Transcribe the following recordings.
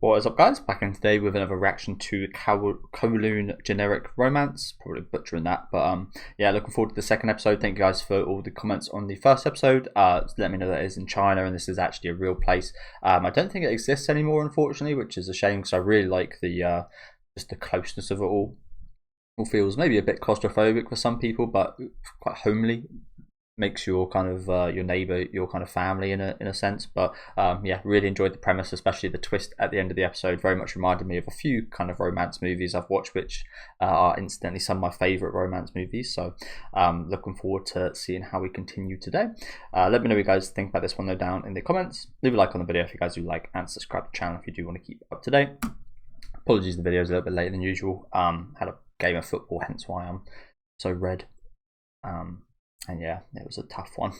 What is up, guys? Back in today with another reaction to Kowloon Generic Romance. Probably butchering that, but yeah, looking forward to the second episode. Thank you guys for all the comments on the first episode. Let me know that it is in China and this is actually a real place. I don't think it exists anymore, unfortunately, which is a shame because I really like the just the closeness of it all. It feels maybe a bit claustrophobic for some people, but quite homely. Makes your kind of your neighbor your kind of family in a sense. But yeah, really enjoyed the premise, especially the twist at the end of the episode. Very much reminded me of a few kind of romance movies I've watched, which are incidentally some of my favorite romance movies. So looking forward to seeing how we continue today. Let me know what you guys think about this one though down in the comments. Leave a like on the video if you guys do like, and subscribe to the channel if you do want to keep up to date. Apologies, the video is a little bit later than usual. Had a game of football, hence why I'm so red. And yeah, it was a tough one.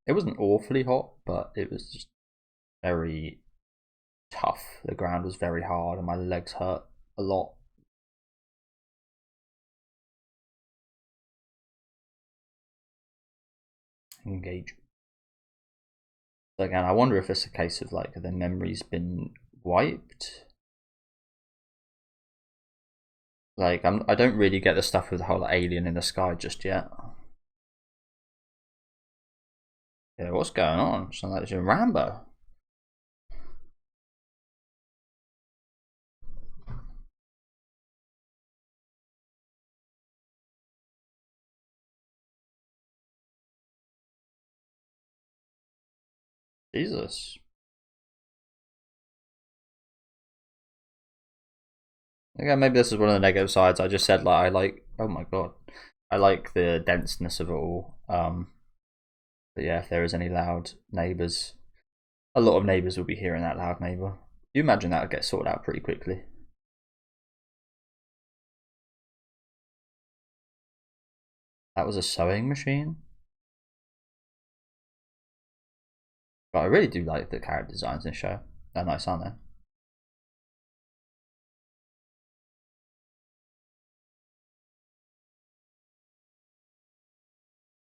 It wasn't awfully hot, but it was just very tough. The ground was very hard and my legs hurt a lot. Engage. So again, I wonder if it's a case of like, have their memories been wiped? Like, I don't really get the stuff with the whole alien in the sky just yet. Yeah, what's going on? Sounds like it's in Rambo. Jesus. Again, maybe this is one of the negative sides. I just said like I like. Oh my god, I like the denseness of it all. But yeah, if there is any loud neighbours, a lot of neighbours will be hearing that loud neighbour. You imagine that would get sorted out pretty quickly. That was a sewing machine. But I really do like the character designs in the show. They're nice, aren't they?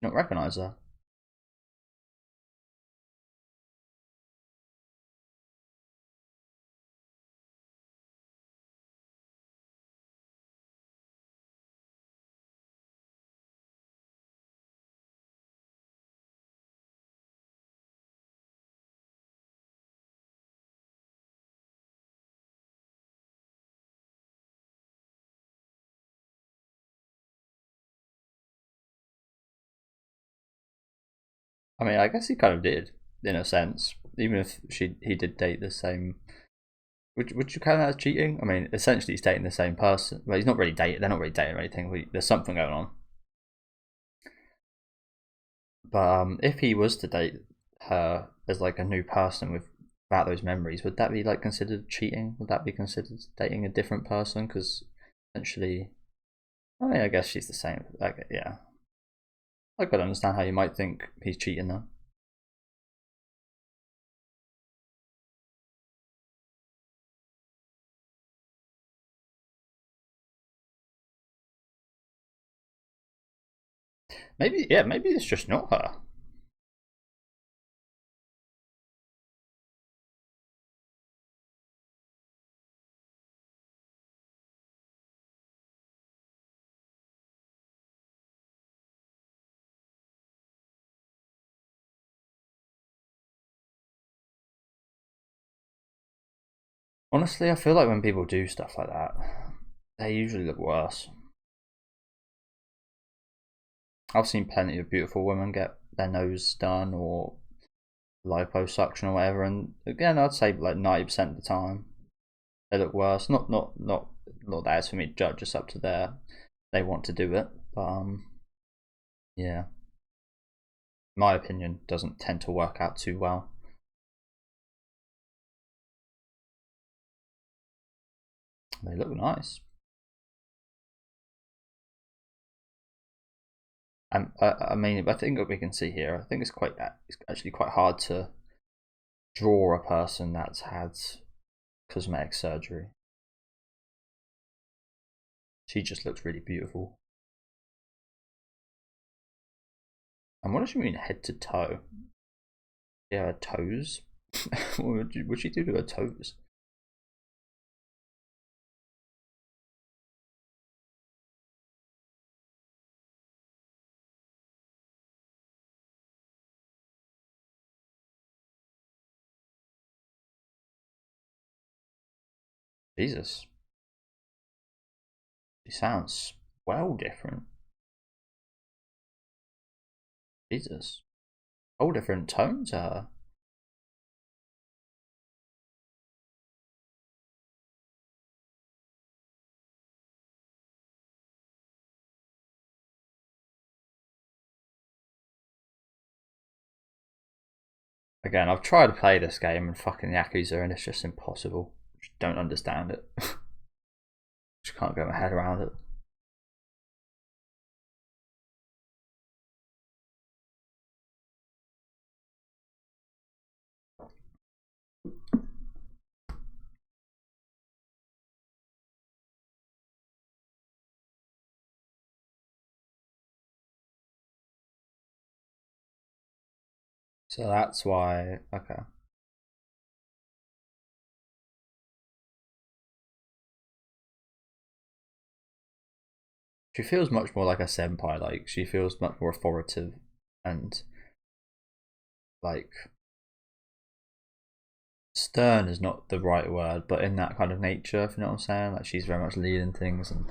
You don't recognise her. I mean, I guess he kind of did, in a sense. Even if he did date the same. Would you count that as cheating? I mean, essentially he's dating the same person. Well, he's not really dating. They're not really dating or anything. There's something going on. But if he was to date her as like a new person without those memories, would that be like considered cheating? Would that be considered dating a different person? Because essentially, I mean, I guess she's the same. Like, yeah, I could understand how you might think he's cheating though. Maybe, yeah, maybe it's just not her. Honestly, I feel like when people do stuff like that, they usually look worse. I've seen plenty of beautiful women get their nose done or liposuction or whatever, and again, I'd say like 90% of the time they look worse. Not that it's for me to judge. It's up to they want to do it, but yeah, my opinion doesn't tend to work out too well. They look nice. I mean, I think what we can see here, I think it's actually quite hard to draw a person that's had cosmetic surgery. She just looks really beautiful. And what does she mean head to toe? Yeah, her toes. What would she do to her toes? Jesus. She sounds well different. Jesus. Whole different tone to her. Again, I've tried to play this game and fucking Yakuza and it's just impossible. Just don't understand it. Just can't get my head around it. So that's why, okay. She feels much more like a senpai, like she feels much more authoritative and like stern is not the right word, but in that kind of nature, if you know what I'm saying. Like she's very much leading things and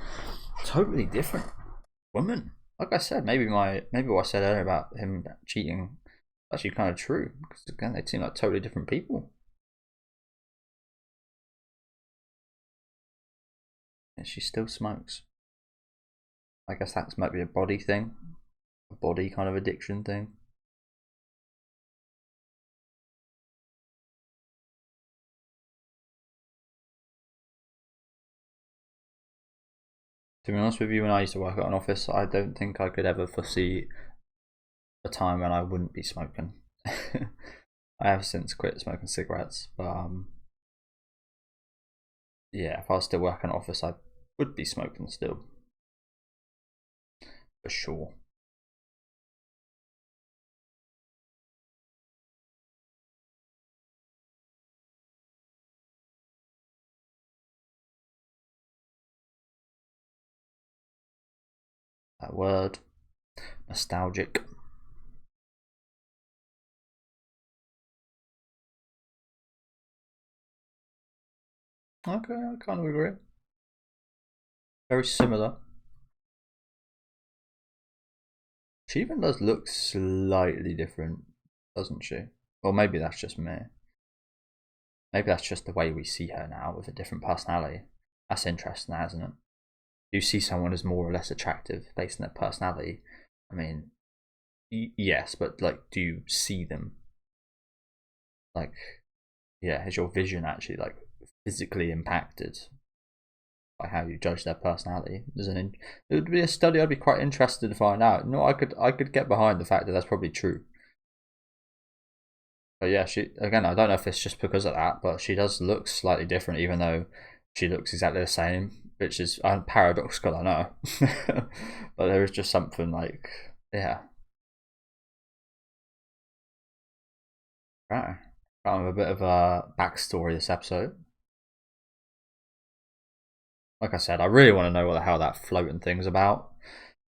totally different woman. Like I said, maybe what I said earlier about him cheating actually kind of true, because again they seem like totally different people. And she still smokes. I guess that might be a body thing, a body kind of addiction thing. To be honest with you, when I used to work at an office, I don't think I could ever foresee a time when I wouldn't be smoking. I have since quit smoking cigarettes, but yeah, if I was still working in an office, I would be smoking still, for sure. That word, nostalgic. Okay, I kind of agree. Very similar. She even does look slightly different, doesn't she? Or maybe that's just me. Maybe that's just the way we see her now with a different personality. That's interesting, isn't it? You see someone as more or less attractive based on their personality. I mean, yes, but like, do you see them? Like, yeah, is your vision actually like physically impacted by how you judge their personality? It would be a study I'd be quite interested to find out. No, I could get behind the fact that that's probably true. But yeah, she again, I don't know if it's just because of that, but she does look slightly different, even though she looks exactly the same, which is paradoxical, I know. But there is just something like, yeah, right. Kind of a bit of a backstory this episode. Like I said, I really want to know what the hell that floating thing's about,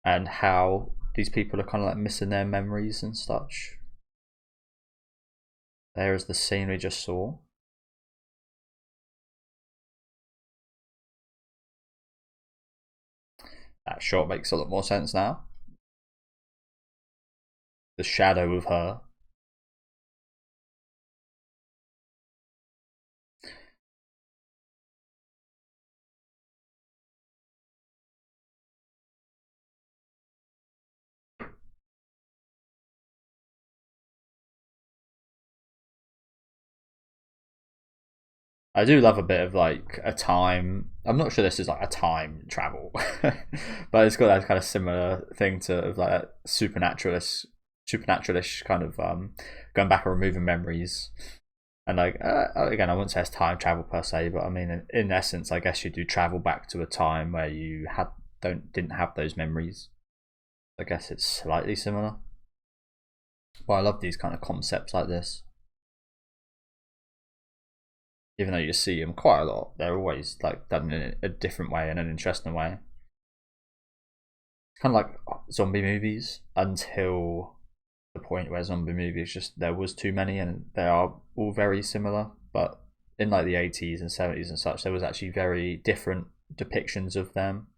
and how these people are kind of like missing their memories and such. There is the scene we just saw. That shot makes a lot more sense now. The shadow of her. I do love a bit of like a time. I'm not sure this is like a time travel, but it's got that kind of similar thing to like a supernaturalish kind of going back and removing memories. And like again, I wouldn't say it's time travel per se, but I mean, in essence, I guess you do travel back to a time where you didn't have those memories. I guess it's slightly similar. But I love these kind of concepts like this. Even though you see them quite a lot, they're always like done in a different way, in an interesting way. It's kind of like zombie movies until the point where zombie movies just there was too many and they are all very similar. But in like the 80s and 70s and such, there was actually very different depictions of them,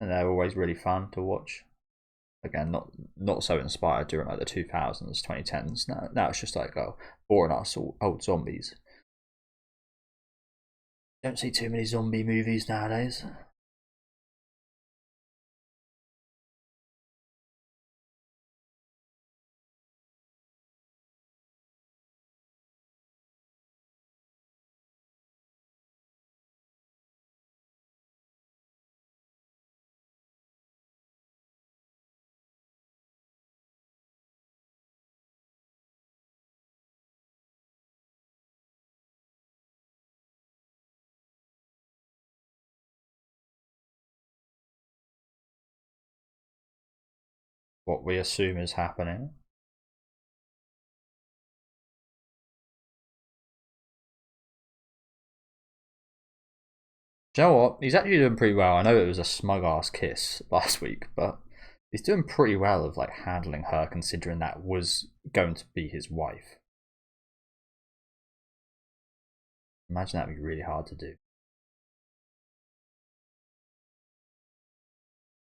and they're always really fun to watch. Again, not so inspired during like the 2000s, 2010s. Now it's just like, oh, boring ass old zombies. Don't see too many zombie movies nowadays. What we assume is happening. Do you know what? He's actually doing pretty well. I know it was a smug ass kiss last week, but he's doing pretty well of like handling her, considering that was going to be his wife. Imagine that'd be really hard to do.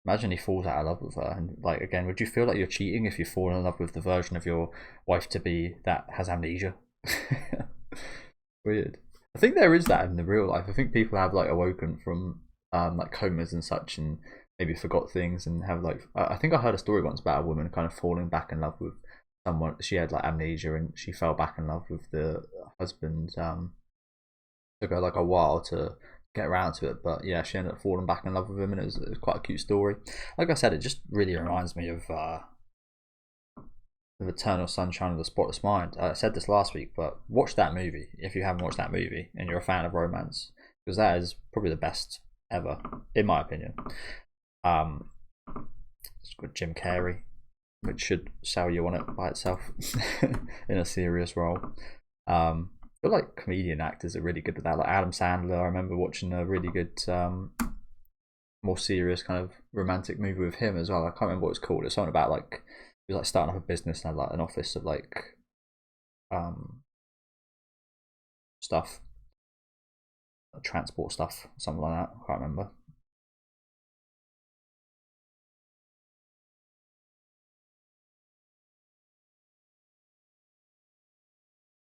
Imagine he falls out of love with her, and like again, would you feel like you're cheating if you fall in love with the version of your wife to be that has amnesia? Weird. I think there is that in the real life. I think people have like awoken from like comas and such, and maybe forgot things, and have like I think I heard a story once about a woman kind of falling back in love with someone. She had like amnesia, and she fell back in love with the husband. Took her like a while to get around to it, but yeah, she ended up falling back in love with him, and it was quite a cute story. Like I said, it just really reminds me of Eternal Sunshine of the Spotless Mind. I said this last week, but watch that movie if you haven't watched that movie and you're a fan of romance, because that is probably the best ever, in my opinion. It's got Jim Carrey, which should sell you on it by itself in a serious role. I feel like comedian actors are really good at that. Like Adam Sandler, I remember watching a really good, more serious kind of romantic movie with him as well. I can't remember what it's called. It's something about like he was like starting up a business and had like an office of like stuff, transport stuff, something like that. I can't remember.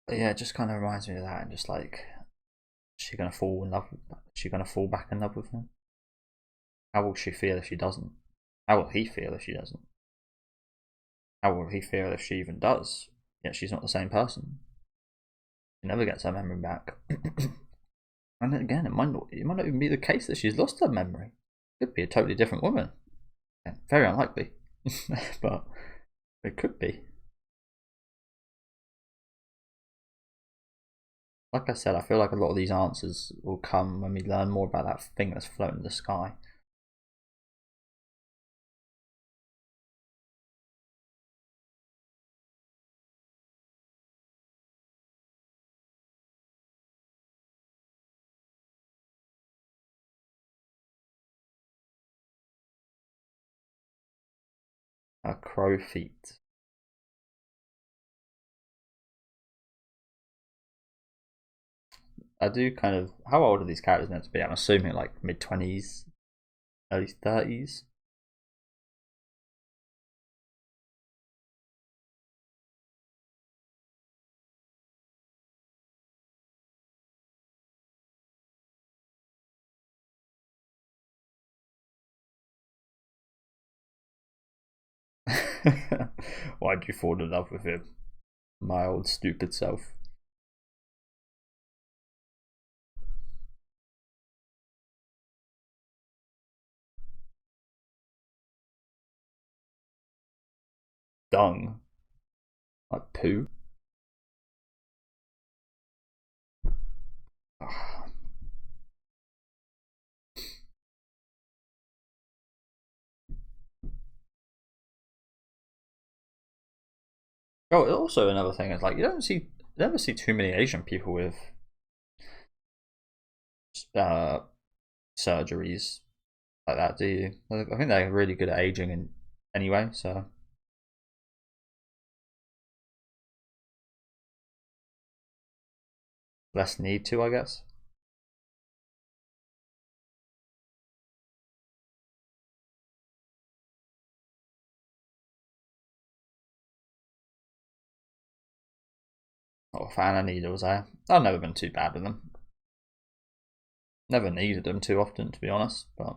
But yeah, it just kind of reminds me of that, and just like, is she gonna fall in love? Is she gonna fall back in love with him? How will she feel if she doesn't? How will he feel if she doesn't? How will he feel if she even does? Yet she's not the same person. She never gets her memory back. And then again, it might not even be the case that she's lost her memory. It could be a totally different woman. Yeah, very unlikely, but it could be. Like I said, I feel like a lot of these answers will come when we learn more about that thing that's floating in the sky. Crow feet. I do kind of. How old are these characters meant to be? I'm assuming like mid-20s, early 30s. Why'd you fall in love with him? My old stupid self. Dung. Like poo. Oh, also another thing is like you never see too many Asian people with uh, surgeries like that, do you? I think they're really good at aging and anyway. So less need to, I guess. Not a fan of needles, eh? I've never been too bad with them. Never needed them too often, to be honest, but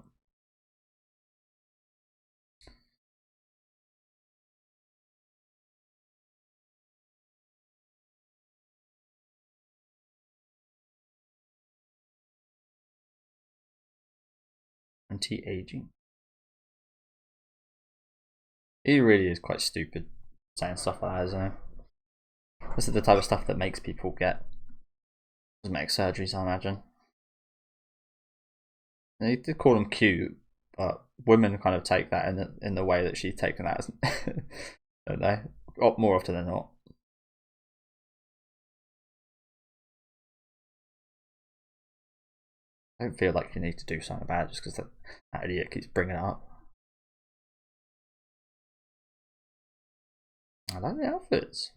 anti-aging. He really is quite stupid saying stuff like that, isn't he? This is the type of stuff that makes people get cosmetic surgeries, I imagine. They did call them cute, but women kind of take that in the way that she's taken that, don't they? More often than not. I don't feel like you need to do something about it just because that idiot keeps bringing it up. I like the outfits.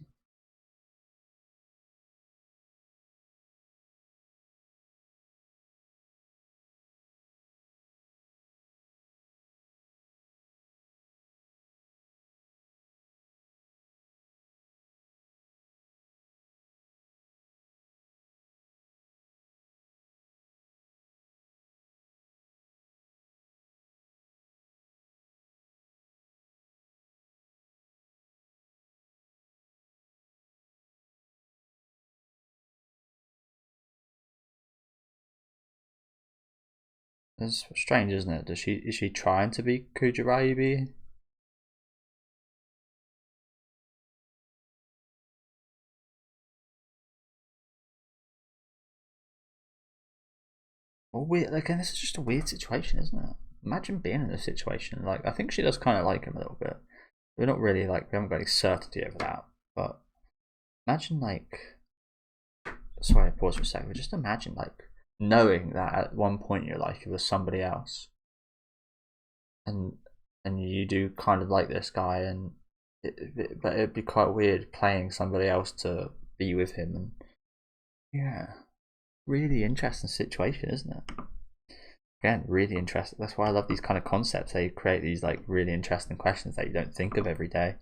It's strange, isn't it? Is she trying to be Kujaraibi? Or weird. Again, this is just a weird situation, isn't it? Imagine being in this situation. Like, I think she does kind of like him a little bit. We're not really like we haven't got any certainty over that, but imagine like. Sorry, I pause for a second. But just imagine like knowing that at one point in your life you were somebody else, and you do kind of like this guy, and but it'd be quite weird playing somebody else to be with him, and yeah, really interesting situation, isn't it? Again, really interesting. That's why I love these kind of concepts. They create these like really interesting questions that you don't think of every day.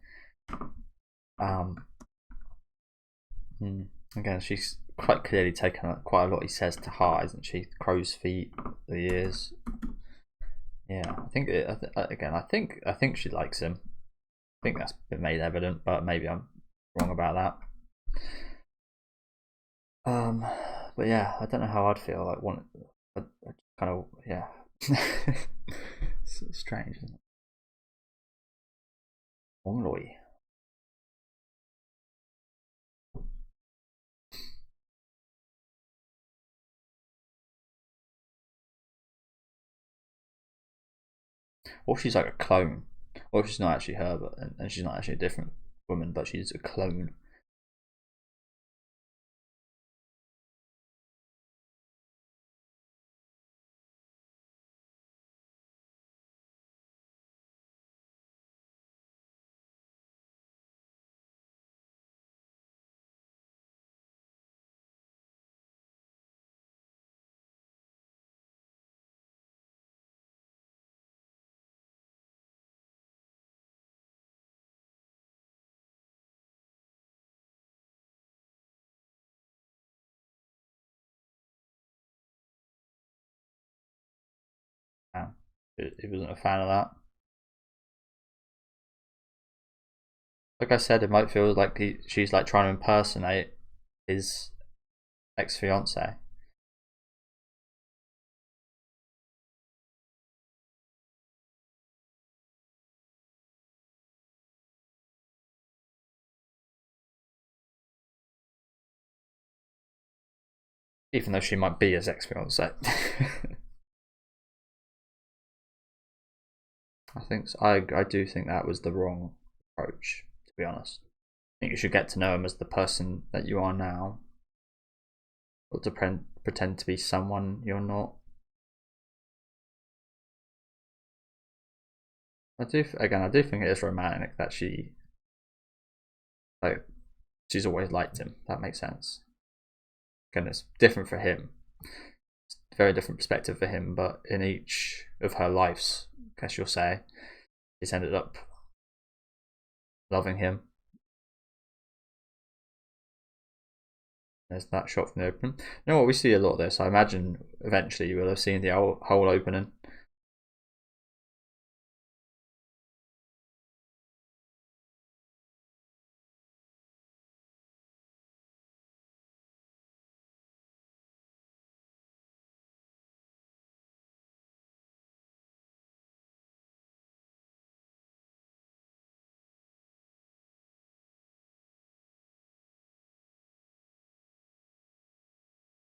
Again, she's quite clearly taken quite a lot he says to heart, isn't she? Crow's feet, the ears. Yeah, I think again. I think she likes him. I think that's been made evident, but maybe I'm wrong about that. But yeah, I don't know how I'd feel. Like I kind of yeah. It's strange, isn't it? Ongloy. Or she's like a clone. Or she's not actually her, but and she's not actually a different woman, but she's a clone. Yeah. He wasn't a fan of that. Like I said, it might feel like she's like trying to impersonate his ex-fiance. Even though she might be his ex-fiance. I do think that was the wrong approach, to be honest. I think you should get to know him as the person that you are now, not to pretend to be someone you're not. I do think it is romantic that she's always liked him. That makes sense. again, it's different for him. It's a very different perspective for him, but in each of her lives, I guess you'll say, he's ended up loving him. There's that shot from the open. You know what? We see a lot of this. I imagine eventually you will have seen the whole opening.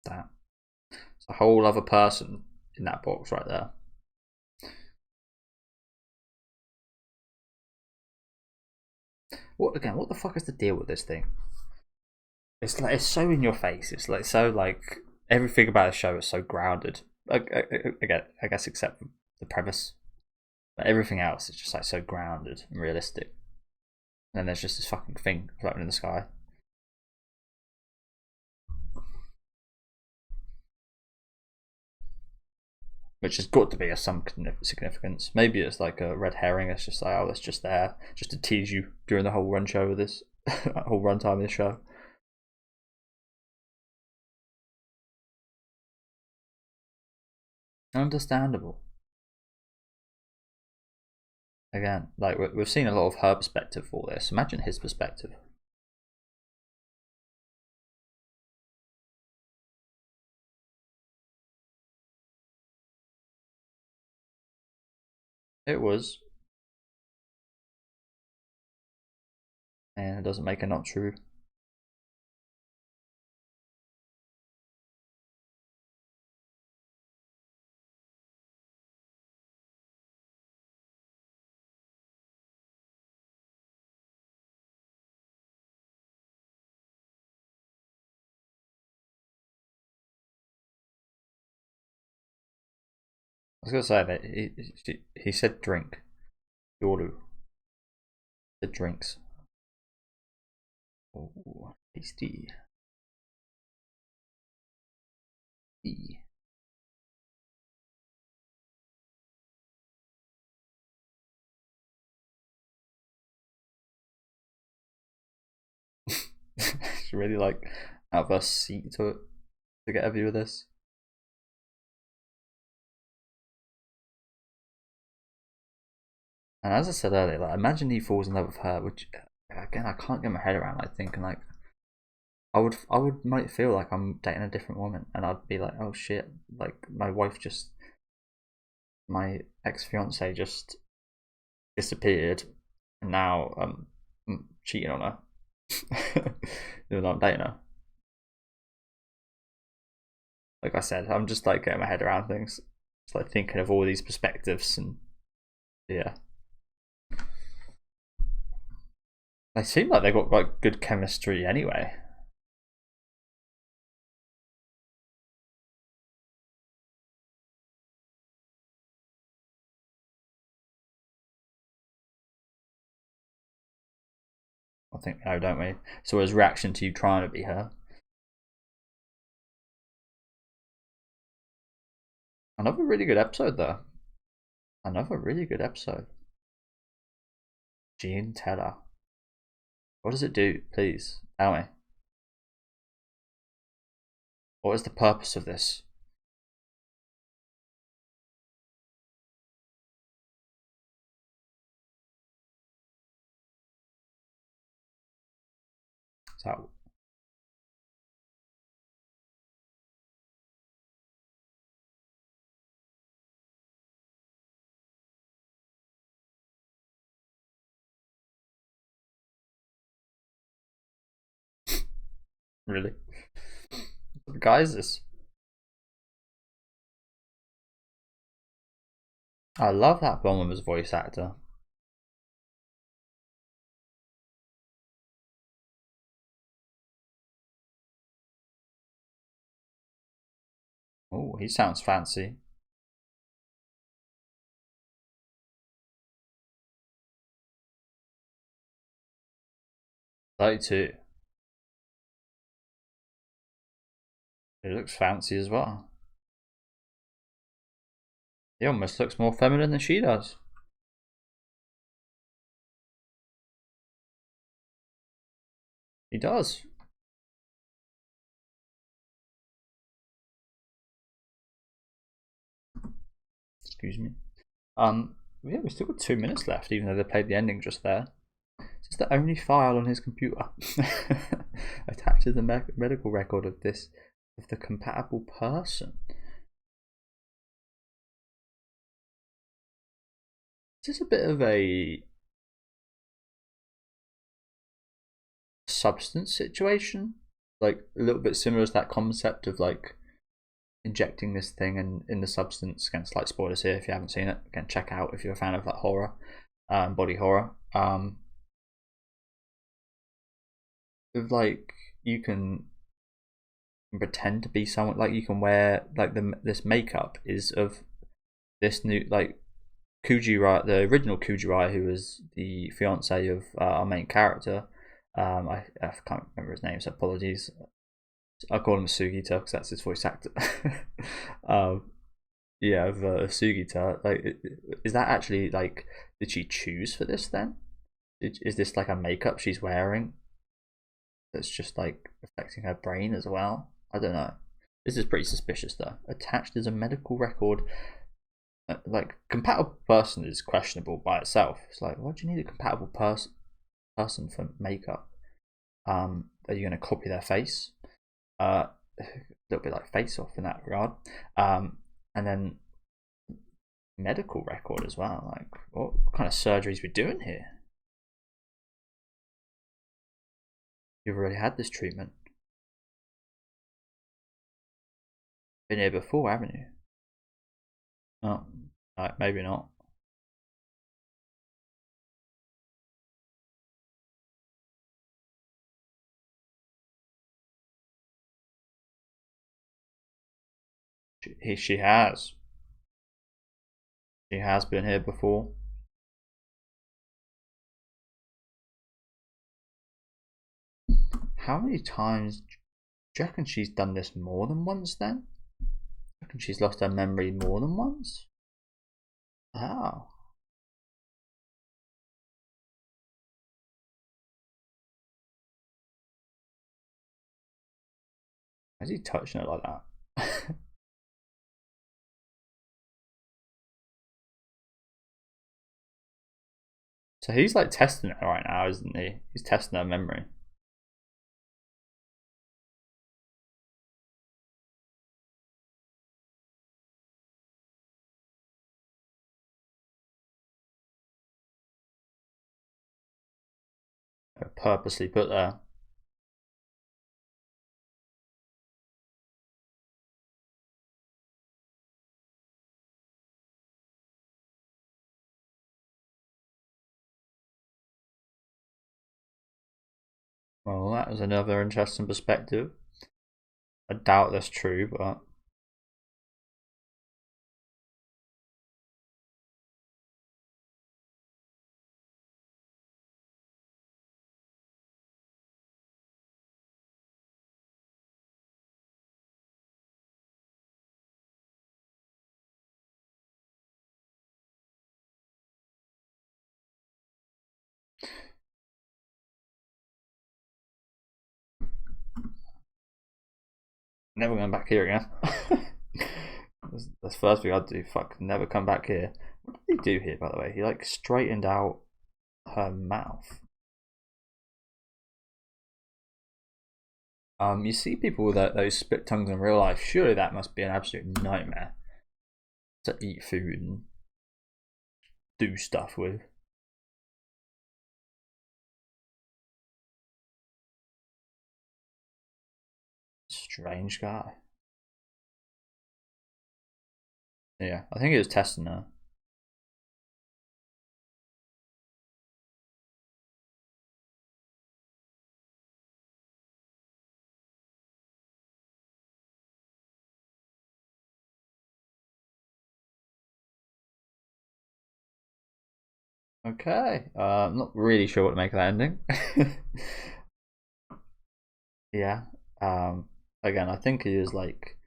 That. It's a whole other person in that box right there. What the fuck is the deal with this thing? It's like it's so in your face. It's like so like everything about the show is so grounded. I guess except for the premise, but everything else is just like so grounded and realistic. And then there's just this fucking thing floating in the sky. Which has got to be of some significance. Maybe it's like a red herring. It's just like, oh, it's just there, just to tease you during the whole run show of this, whole runtime of this show. Understandable. Again, like we've seen a lot of her perspective for this. Imagine his perspective. It was, and it doesn't make it not true. I was gonna say that he said drink. Yoru. The drinks. Oh, tasty. E. She really like out of her seat to get a view of this. And as I said earlier, like imagine he falls in love with her, which again I can't get my head around. Like thinking like I would might feel like I'm dating a different woman, and I'd be like, oh shit, like my ex fiance just disappeared, and now I'm cheating on her, even though I'm dating her. Like I said, I'm just like getting my head around things. It's like thinking of all these perspectives, and yeah, they seem like they've got like good chemistry anyway. I think we know, don't we? So his reaction to you trying to be her. Another really good episode though. Another really good episode. Gene Teller. What does it do? Please tell me. What is the purpose of this? So really, what guy is this? I love that blonde woman's voice actor. Oh, he sounds fancy. 32. It looks fancy as well. He almost looks more feminine than she does. He does. Excuse me. Yeah, we've still got 2 minutes left, even though they played the ending just there. It's the only file on his computer attached to the medical record of the compatible person. Is this a bit of a substance situation? Like a little bit similar to that concept of like injecting this thing in the substance. Again, slight spoilers here if you haven't seen it. Again, check out if you're a fan of that horror, body horror. With like you can pretend to be someone, like you can wear like this makeup is of this new like Kujirai, the original Kujirai, who was the fiance of our main character. I can't remember his name, so apologies. I call him Sugita because that's his voice actor. Yeah, of Sugita. Like, is that actually like? Did she choose for this then? Is this like a makeup she's wearing that's just like affecting her brain as well? I don't know. This is pretty suspicious though. Attached is a medical record. Like compatible person is questionable by itself. It's like, why do you need a compatible person for makeup? Are you going to copy their face? A little bit like Face Off in that regard. And then medical record as well. Like, what kind of surgeries we doing here? You've already had this treatment. Been here before, haven't you? Oh, right, maybe not. She has. She has been here before. How many times do you reckon she's done this more than once then? Do you reckon she's lost her memory more than once? How? Why is he touching it like that? So he's like testing it right now, isn't he? He's testing her memory. Purposely put there. Well, that was another interesting perspective. I doubt that's true, but never going back here again. That's the first thing I'd do. Fuck, never come back here. What did he do here, by the way? He like straightened out her mouth. You see people with those split tongues in real life. Surely that must be an absolute nightmare to eat food and do stuff with. Strange guy. Yeah, I think he was testing her. Okay, I'm not really sure what to make of that ending. Yeah, again, I think he was like,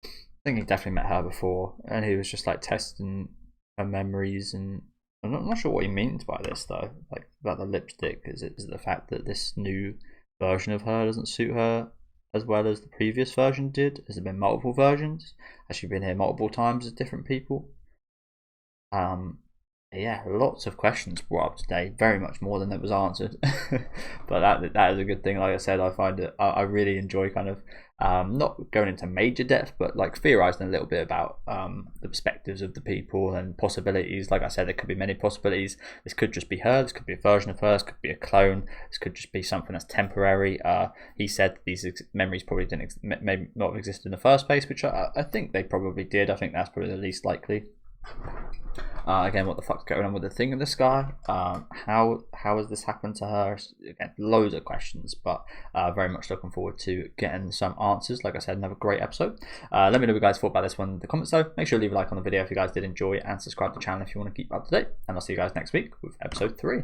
I think he definitely met her before, and he was just like testing her memories. And I'm not sure what he means by this though, like about the lipstick. Is it the fact that this new version of her doesn't suit her as well as the previous version did? Has there been multiple versions? Has she been here multiple times as different people? Yeah, lots of questions brought up today, very much more than that was answered. But that is a good thing. Like I said, I find it, I really enjoy kind of not going into major depth, but like theorizing a little bit about the perspectives of the people and possibilities. Like I said, there could be many possibilities. This could just be her, this could be a version of her, this could be a clone, this could just be something that's temporary. He said these memories probably maybe not have existed in the first place, which I think they probably did. I think that's probably the least likely. Again, what the fuck's going on with the thing in the sky? How has this happened to her? Again, loads of questions, but very much looking forward to getting some answers. Like I said, another great episode. Let me know what you guys thought about this one in the comments though. Make sure to leave a like on the video if you guys did enjoy, and subscribe to the channel if you want to keep up to date. And I'll see you guys next week with episode 3.